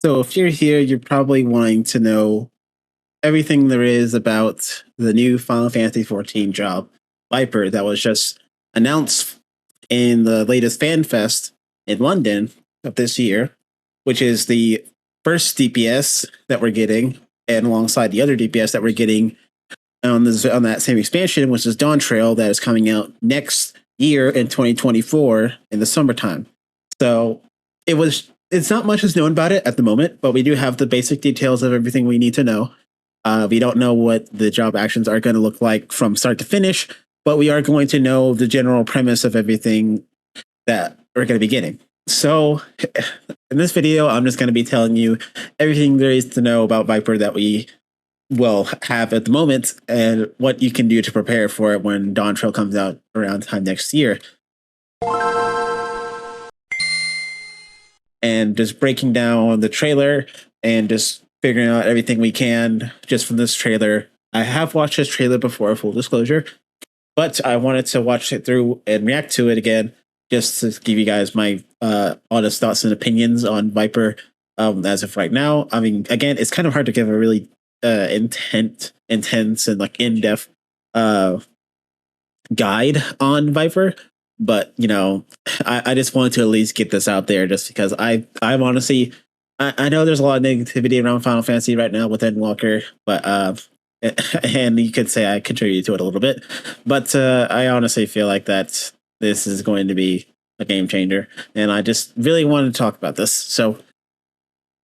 So if you're here, you're probably wanting to know everything there is about the new Final Fantasy XIV job, Viper, that was just announced in the latest Fan Fest in London of this year, which is the first DPS that we're getting, and alongside the other DPS that we're getting on that same expansion, which is Dawntrail, that is coming out next year in 2024 in the summertime. So it's not much is known about it at the moment, but we do have the basic details of everything we need to know. We don't know what the job actions are going to look like from start to finish, but we are going to know the general premise of everything that we're going to be getting. So in this video, I'm just going to be telling you everything there is to know about Viper that we will have at the moment and what you can do to prepare for it when Dawntrail comes out around time next year. And just breaking down the trailer and just figuring out everything we can just from this trailer. I have watched this trailer before, full disclosure, but I wanted to watch it through and react to it again just to give you guys my honest thoughts and opinions on Viper as of right now. I mean, again, it's kind of hard to give a really intense and like in-depth guide on Viper, but you know, I just wanted to at least get this out there just because I'm honestly, I know there's a lot of negativity around Final Fantasy right now with Endwalker, but and you could say I contributed to it a little bit, but I honestly feel like that this is going to be a game changer, and I just really wanted to talk about this. So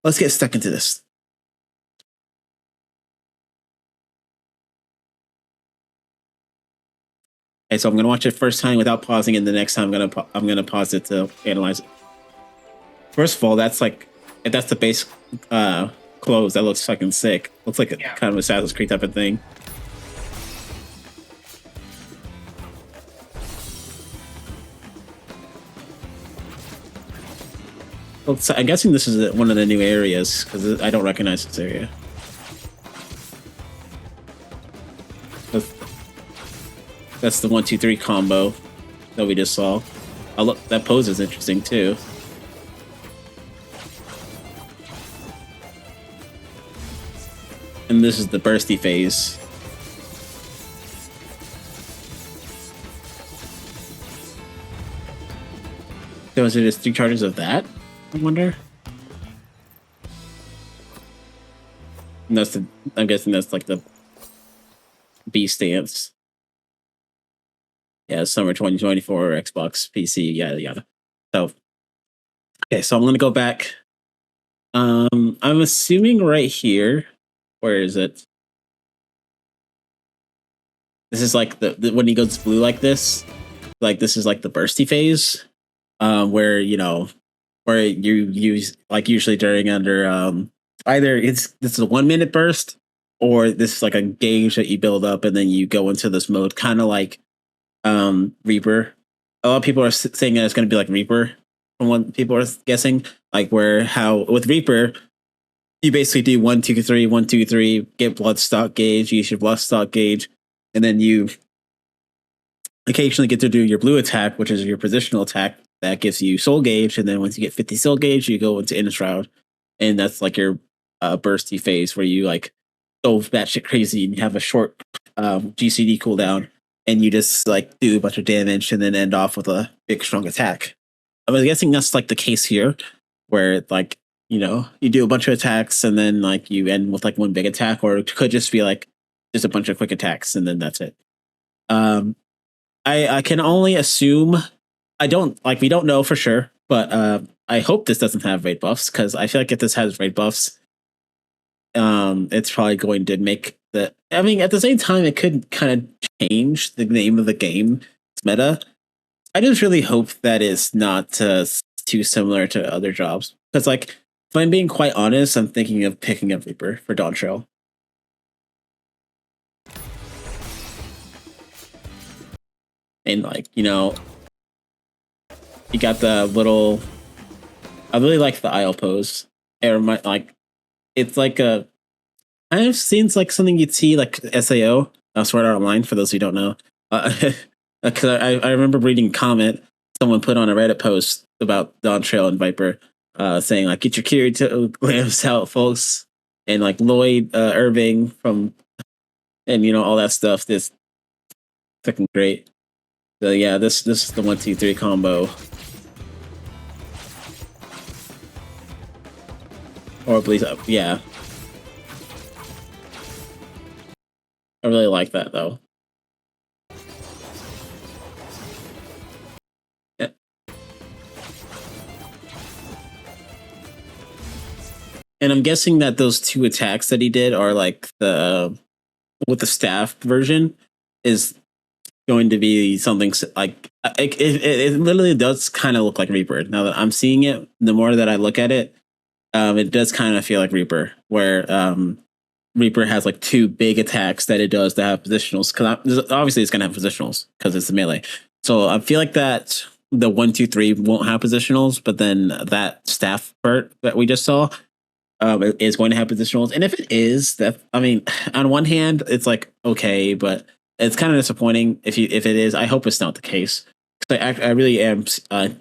let's get stuck into this. Okay, so I'm gonna watch it first time without pausing, and the next time I'm gonna pause it to analyze it. First of all, that's the base clothes. That looks fucking sick. Looks like a kind of Assassin's Creed type of thing. Well, so I'm guessing this is one of the new areas because I don't recognize this area. That's the 1-2-3 combo that we just saw. Oh, look, that pose is interesting too. And this is the bursty phase. So is it just 3 charges of that? I wonder. And I'm guessing that's like the B stance. Yeah, summer 2024, Xbox, PC, yada yada. So, okay, so I'm gonna go back. I'm assuming right here. Where is it? This is like the when he goes blue like this. Like this is like the bursty phase, where you use like usually during under either this is a 1 minute burst or this is like a gauge that you build up and then you go into this mode, kind of like Reaper. A lot of people are saying that it's going to be like Reaper from what people are guessing, like how with Reaper you basically do 1-2-3 1-2-3, get blood stock gauge, use your blood stock gauge, and then you occasionally get to do your blue attack, which is your positional attack that gives you soul gauge, and then once you get 50 soul gauge you go into Innistrad, and that's like your bursty phase where you like go batshit crazy and you have a short GCD cooldown and you just like do a bunch of damage and then end off with a big strong attack. I was guessing that's like the case here, where like, you know, you do a bunch of attacks and then like you end with like one big attack, or it could just be like just a bunch of quick attacks and then that's it. I can only assume. We don't know for sure, but I hope this doesn't have raid buffs, because I feel like if this has raid buffs, it's probably going to make I mean, at the same time, it could kind of change the name of the game, its meta. I just really hope that it's not too similar to other jobs. Because, like, if I'm being quite honest, I'm thinking of picking up Reaper for Dawntrail. And, like, you know, you got the little. I really like the Isle pose. It's like a. I've seen like something you'd see like SAO, Sword Art Online, for those who don't know. Because I remember reading a comment someone put on a Reddit post about Dawntrail and Viper, saying like get your Kirito out, folks, and like Lloyd Irving from, and you know, all that stuff. This freaking great. So yeah, this is the 1-2-3 combo. Or please, yeah. I really like that though. Yeah. And I'm guessing that those two attacks that he did are like the with the staff version is going to be something like it literally does kind of look like Reaper. Now that I'm seeing it, the more that I look at it, it does kind of feel like Reaper, where Reaper has like two big attacks that it does that have positionals. Because obviously it's going to have positionals because it's a melee. So I feel like that the 1-2-3 won't have positionals, but then that staff part that we just saw is going to have positionals. And if it is, that, I mean, on one hand, it's like okay, but it's kind of disappointing if it is. I hope it's not the case. Because I really am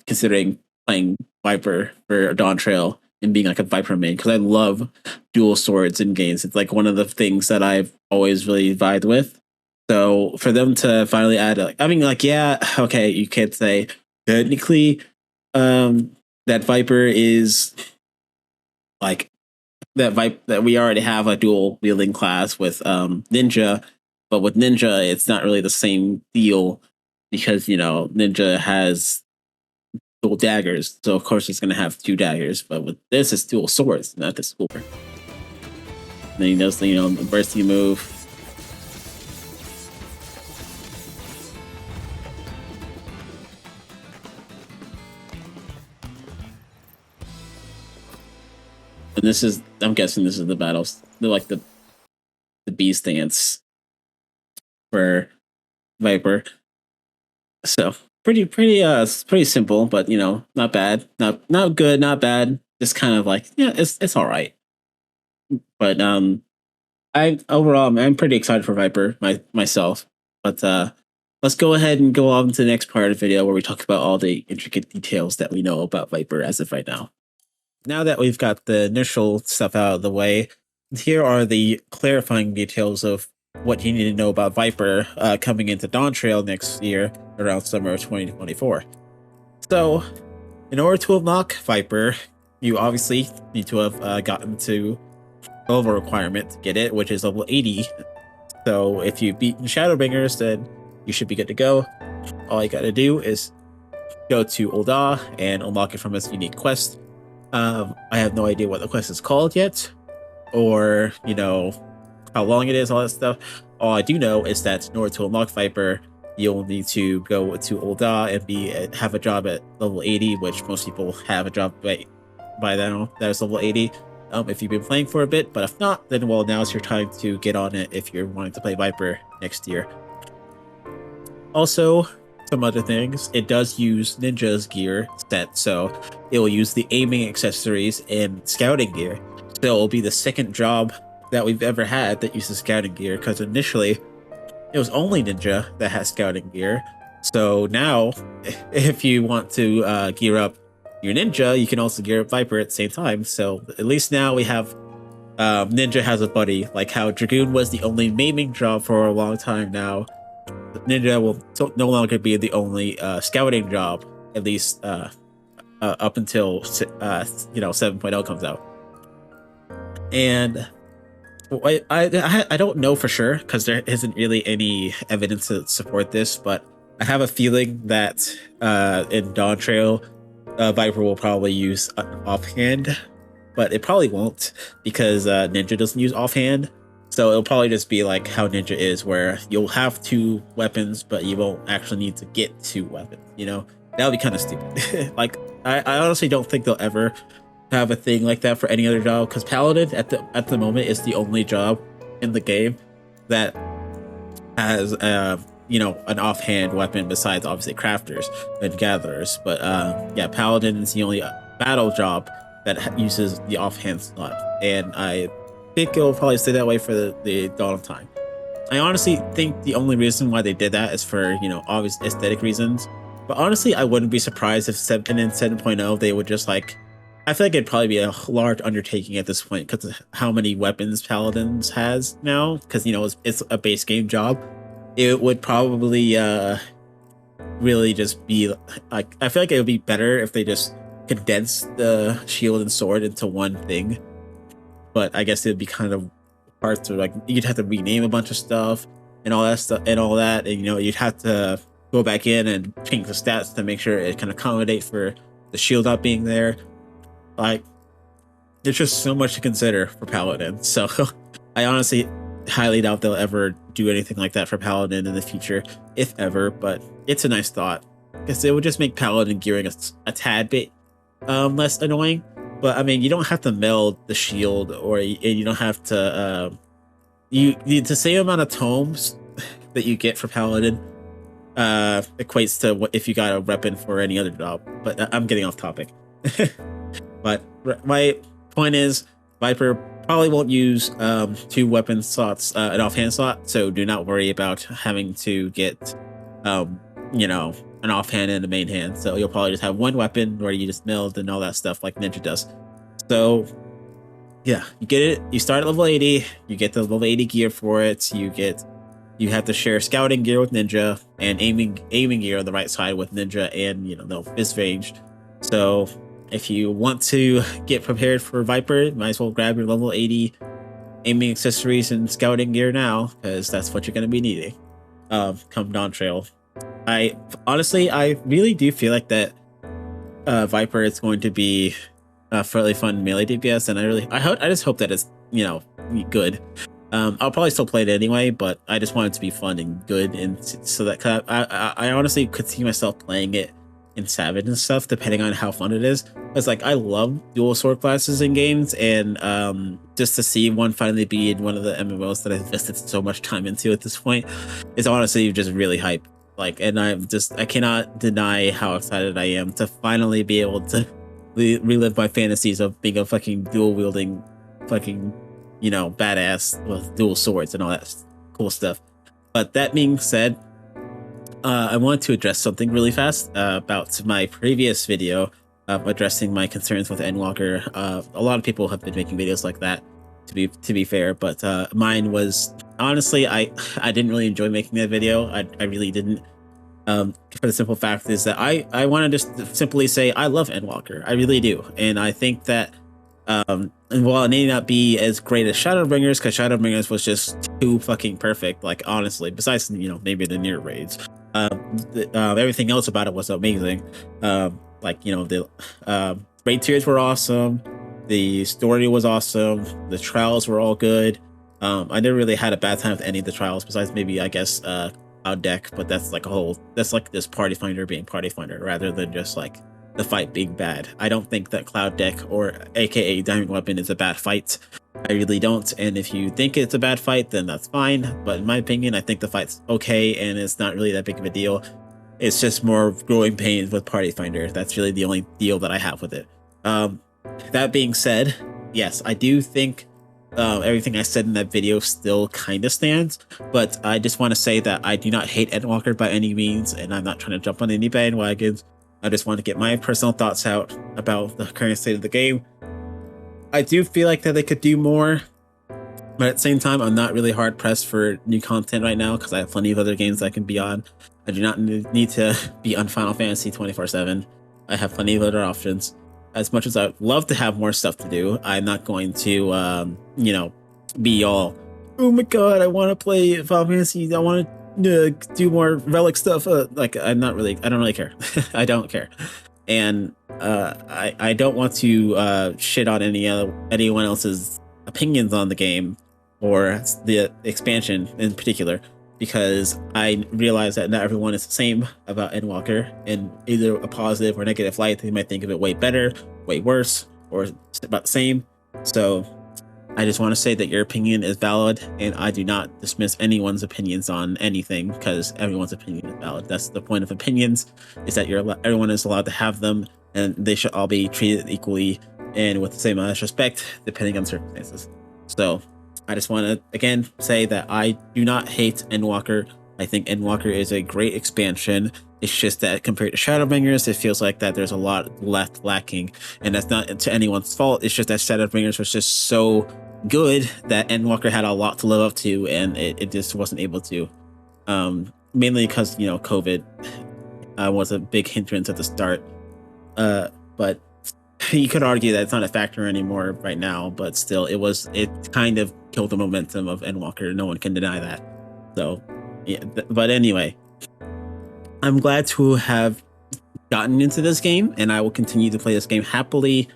considering playing Viper for dawntrail and being like a Viper main, because I love dual swords in games. It's like one of the things that I've always really vibed with. So for them to finally add, I mean, like, yeah, okay, you can't say technically that Viper is like that we already have a dual wielding class with Ninja, but with Ninja, it's not really the same deal because, you know, Ninja has dual daggers, so of course it's going to have two daggers. But with this, it's dual swords, not the sword. Then he does the, you know, the bursty move. And this is, I'm guessing this is the battles, like the B stance for Viper. So pretty simple, but you know, not bad, not good, not bad. Just kind of like, yeah, it's all right. But I'm pretty excited for Viper myself. But let's go ahead and go on to the next part of the video where we talk about all the intricate details that we know about Viper as of right now. Now that we've got the initial stuff out of the way, here are the clarifying details of what you need to know about Viper coming into Dawntrail next year around summer of 2024. So, in order to unlock Viper, you obviously need to have gotten to level requirement to get it, which is level 80. So if you've beaten Shadowbringers, then you should be good to go. All you gotta do is go to Ul'dah and unlock it from this unique quest. I have no idea what the quest is called yet, or, you know, how long it is, all that stuff. All I do know is that in order to unlock Viper, you'll need to go to Ul'dah and have a job at level 80, which most people have a job by now that is level 80. If you've been playing for a bit, but if not, then well, now's your time to get on it if you're wanting to play Viper next year. Also, some other things, it does use Ninja's gear set, so it will use the aiming accessories and scouting gear. So it'll be the second job that we've ever had that uses scouting gear, because initially it was only Ninja that has scouting gear. So now, if you want to gear up your Ninja, you can also gear up Viper at the same time. So at least now we have Ninja has a buddy, like how Dragoon was the only maiming job for a long time. Now Ninja will no longer be the only scouting job, at least up until 7.0 comes out. And I don't know for sure because there isn't really any evidence to support this, but I have a feeling that in Dawntrail, Viper will probably use offhand, but it probably won't because Ninja doesn't use offhand. So it'll probably just be like how Ninja is, where you'll have two weapons, but you won't actually need to get two weapons. You know, that would be kind of stupid. Like, I honestly don't think they'll ever have a thing like that for any other job, because Paladin at the moment is the only job in the game that has an offhand weapon besides obviously crafters and gatherers. But yeah, Paladin is the only battle job that uses the offhand slot, and I think it'll probably stay that way for the Dawn of Time. I honestly think the only reason why they did that is for, obvious aesthetic reasons. But honestly, I wouldn't be surprised if in 7.0 they would just like I feel like it'd probably be a large undertaking at this point because of how many weapons Paladins has now. Because it's a base game job. It would probably really just be like, I feel like it would be better if they just condensed the shield and sword into one thing. But I guess it'd be kind of hard to, like, you'd have to rename a bunch of stuff and all that stuff and all that, and you'd have to go back in and change the stats to make sure it can accommodate for the shield not being there. Like, there's just so much to consider for Paladin. So I honestly highly doubt they'll ever do anything like that for Paladin in the future, if ever. But it's a nice thought because it would just make Paladin gearing a tad bit less annoying. But I mean, you don't have to meld the shield, or you don't have to. The same amount of tomes that you get for Paladin equates to what if you got a weapon for any other job. But I'm getting off topic. But my point is, Viper probably won't use 2 weapon slots, an offhand slot. So do not worry about having to get an offhand and a main hand. So you'll probably just have one weapon where you just meld and all that stuff like Ninja does. So yeah, you get it. You start at level 80. You get the level 80 gear for it. You have to share scouting gear with Ninja and aiming gear on the right side with Ninja, and the fist range. So if you want to get prepared for Viper, might as well grab your level 80 aiming accessories and scouting gear now, because that's what you're going to be needing come Dawntrail. I really do feel like that Viper is going to be a fairly fun melee DPS, and I just hope that it's good. I'll probably still play it anyway, but I just want it to be fun and good, and so that I honestly could see myself playing it in Savage and stuff, depending on how fun it is. It's like, I love dual sword classes in games, and just to see one finally be in one of the MMOs that I've invested so much time into at this point is honestly just really hype. Like, and I cannot deny how excited I am to finally be able to relive my fantasies of being a fucking dual wielding fucking badass with dual swords and all that cool stuff. But that being said, I want to address something really fast about my previous video addressing my concerns with Endwalker. A lot of people have been making videos like that, to be fair, but mine was, honestly, I didn't really enjoy making that video. I really didn't. For the simple fact is that I want to just simply say I love Endwalker. I really do, and I think that and while it may not be as great as Shadowbringers, because Shadowbringers was just too fucking perfect, like, honestly, besides maybe the near raids, everything else about it was amazing. Like, the raid tiers were awesome, the story was awesome, the trials were all good. I never really had a bad time with any of the trials, besides maybe, I guess, Cloud Deck, but that's like this Party Finder being Party Finder rather than just like the fight being bad. I don't think that Cloud Deck, or aka Diamond Weapon, is a bad fight. I really don't, and if you think it's a bad fight, then that's fine, but in my opinion, I think the fight's okay, and it's not really that big of a deal. It's just more growing pains with Party Finder. That's really the only deal that I have with it. That being said, yes, I do think everything I said in that video still kind of stands, but I just want to say that I do not hate Endwalker by any means, and I'm not trying to jump on any bandwagons. I just want to get my personal thoughts out about the current state of the game. I do feel like that they could do more, but at the same time, I'm not really hard pressed for new content right now because I have plenty of other games I can be on. I do not need to be on Final Fantasy 24/7. I have plenty of other options. As much as I'd love to have more stuff to do, I'm not going to, be all, oh my god, I want to play Final Fantasy, I want to do more Relic stuff. Like, I don't really care. I don't care. And I don't want to shit on anyone else's opinions on the game or the expansion in particular, because I realize that not everyone is the same about Endwalker, and either a positive or negative light. They might think of it way better, way worse, or about the same. So I just want to say that your opinion is valid, and I do not dismiss anyone's opinions on anything, because everyone's opinion is valid. That's the point of opinions, is that everyone is allowed to have them, and they should all be treated equally and with the same amount of respect, depending on circumstances. So I just want to, again, say that I do not hate Endwalker. I think Endwalker is a great expansion. It's just that compared to Shadowbringers, it feels like that there's a lot left lacking, and that's not to anyone's fault. It's just that Shadowbringers was just so good that Endwalker had a lot to live up to, and it just wasn't able to. Mainly because COVID was a big hindrance at the start. But you could argue that it's not a factor anymore right now. But still, it kind of killed the momentum of Endwalker. No one can deny that. So, yeah. But anyway, I'm glad to have gotten into this game, and I will continue to play this game happily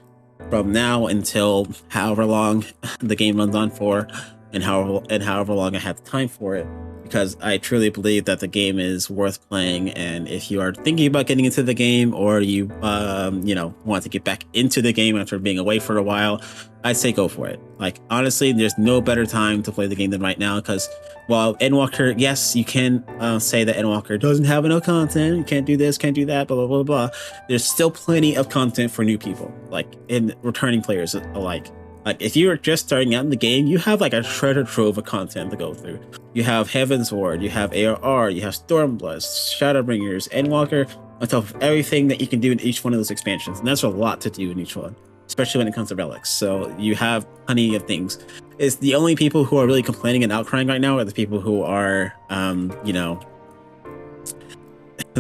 from now until however long the game runs on for, and however long I have time for it, because I truly believe that the game is worth playing. And if you are thinking about getting into the game, or you want to get back into the game after being away for a while, I'd say go for it. Like, honestly, there's no better time to play the game than right now, because while Endwalker, yes, you can say that Endwalker doesn't have enough content, you can't do this, can't do that, blah, blah, blah, blah. There's still plenty of content for new people, like in returning players alike. Like, if you're just starting out in the game, you have like a treasure trove of content to go through. You have Heaven's Ward, you have ARR, you have Stormblast, Shadowbringers, Endwalker, on top of everything that you can do in each one of those expansions. And that's a lot to do in each one, especially when it comes to relics. So you have plenty of things. It's the only people who are really complaining and outcrying right now are the people who are, the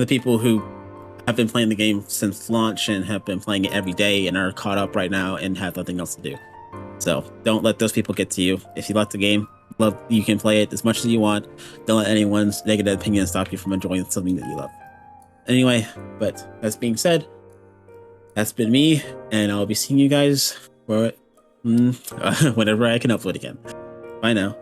people who have been playing the game since launch and have been playing it every day and are caught up right now and have nothing else to do. So don't let those people get to you. If you like the game, you can play it as much as you want. Don't let anyone's negative opinion stop you from enjoying something that you love. Anyway, but that being said, that's been me, and I'll be seeing you guys for whenever I can upload again. Bye now.